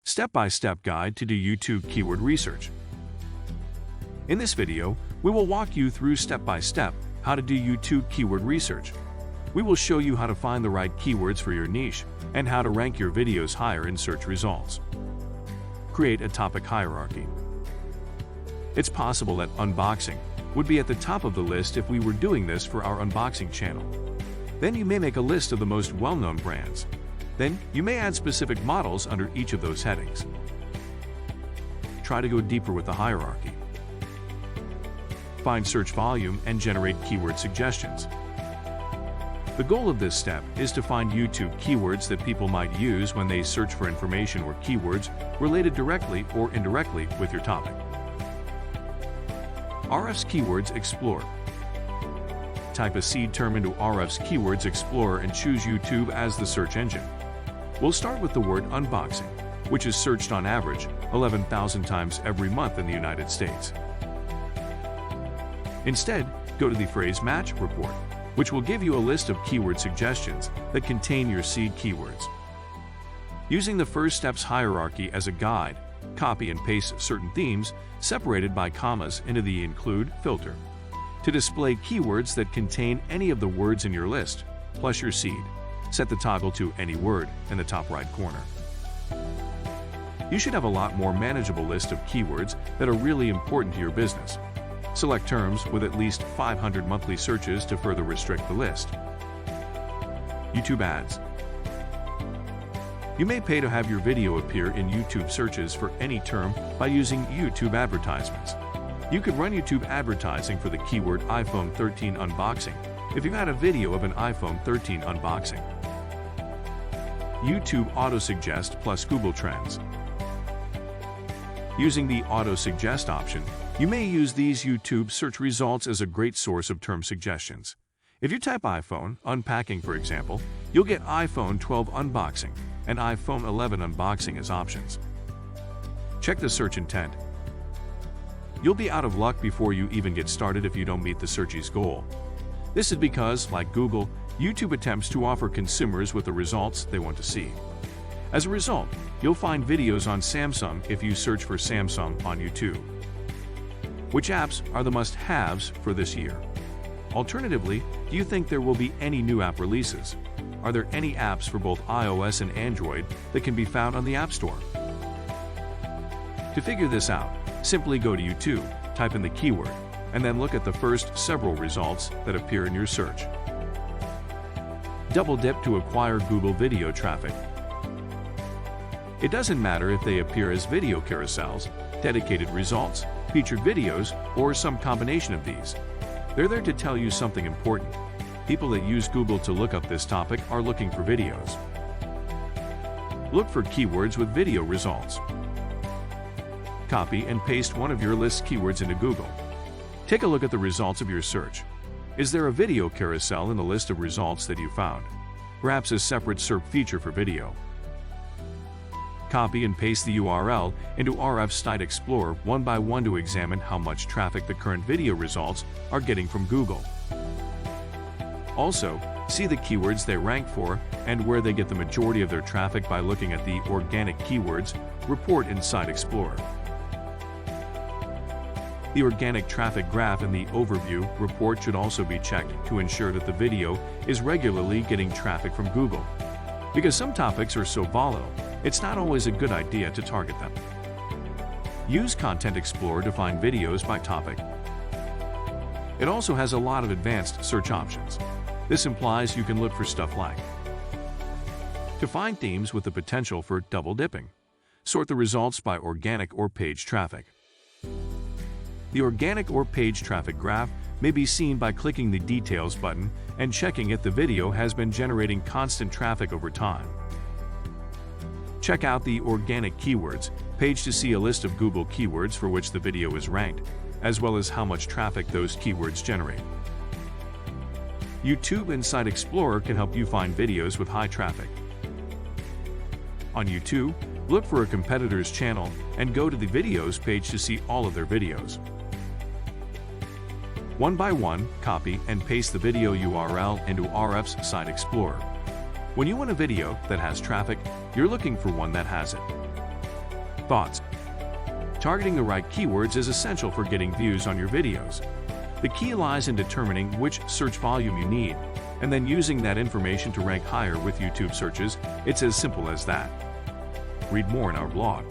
Step-by-step guide to do YouTube keyword research. In this video, we will walk you through step-by-step how to do YouTube keyword research. We will show you how to find the right keywords for your niche and how to rank your videos higher in search results. Create a topic hierarchy. It's possible that unboxing would be at the top of the list if we were doing this for our unboxing channel. Then you may make a list of the most well-known brands. Then you may add specific models under each of those headings. Try to go deeper with the hierarchy. Find search volume and generate keyword suggestions. The goal of this step is to find YouTube keywords that people might use when they search for information or keywords related directly or indirectly with your topic. Ahrefs Keywords Explorer. Type a seed term into Ahrefs Keywords Explorer and choose YouTube as the search engine. We'll start with the word unboxing, which is searched on average 11,000 times every month in the United States. Instead, go to the phrase match report, which will give you a list of keyword suggestions that contain your seed keywords. Using the first step's hierarchy as a guide, copy and paste certain themes separated by commas into the include filter to display keywords that contain any of the words in your list, plus your seed. Set the toggle to any word in the top right corner. You should have a lot more manageable list of keywords that are really important to your business. Select terms with at least 500 monthly searches to further restrict the list. YouTube ads. You may pay to have your video appear in YouTube searches for any term by using YouTube advertisements. You could run YouTube advertising for the keyword iPhone 13 unboxing if you had a video of an iPhone 13 unboxing. YouTube Auto-Suggest plus Google Trends. Using the Auto-Suggest option, you may use these YouTube search results as a great source of term suggestions. If you type iPhone unpacking, for example, you'll get iPhone 12 unboxing and iPhone 11 unboxing as options. Check the search intent. You'll be out of luck before you even get started if you don't meet the search's goal. This is because, like Google, YouTube attempts to offer consumers with the results they want to see. As a result, you'll find videos on Samsung if you search for Samsung on YouTube. Which apps are the must-haves for this year? Alternatively, do you think there will be any new app releases? Are there any apps for both iOS and Android that can be found on the App Store? To figure this out, simply go to YouTube, type in the keyword, and then look at the first several results that appear in your search. Double dip to acquire Google video traffic. It doesn't matter if they appear as video carousels, dedicated results, featured videos, or some combination of these. They're there to tell you something important. People that use Google to look up this topic are looking for videos. Look for keywords with video results. Copy and paste one of your list's keywords into Google. Take a look at the results of your search. Is there a video carousel in the list of results that you found? Perhaps a separate SERP feature for video. Copy and paste the URL into Ahrefs Site Explorer one by one to examine how much traffic the current video results are getting from Google. Also, see the keywords they rank for and where they get the majority of their traffic by looking at the Organic Keywords report in Site Explorer. The organic traffic graph in the Overview report should also be checked to ensure that the video is regularly getting traffic from Google. Because some topics are so volatile, it's not always a good idea to target them. Use Content Explorer to find videos by topic. It also has a lot of advanced search options. This implies you can look for stuff like to find themes with the potential for double dipping. Sort the results by organic or page traffic. The organic or page traffic graph may be seen by clicking the Details button and checking if the video has been generating constant traffic over time. Check out the Organic Keywords page to see a list of Google keywords for which the video is ranked, as well as how much traffic those keywords generate. YouTube and Site Explorer can help you find videos with high traffic. On YouTube, look for a competitor's channel and go to the Videos page to see all of their videos. One by one, copy and paste the video URL into Ahrefs Site Explorer. When you want a video that has traffic, you're looking for one that has it. Thoughts? Targeting the right keywords is essential for getting views on your videos. The key lies in determining which search volume you need, and then using that information to rank higher with YouTube searches. It's as simple as that. Read more in our blog.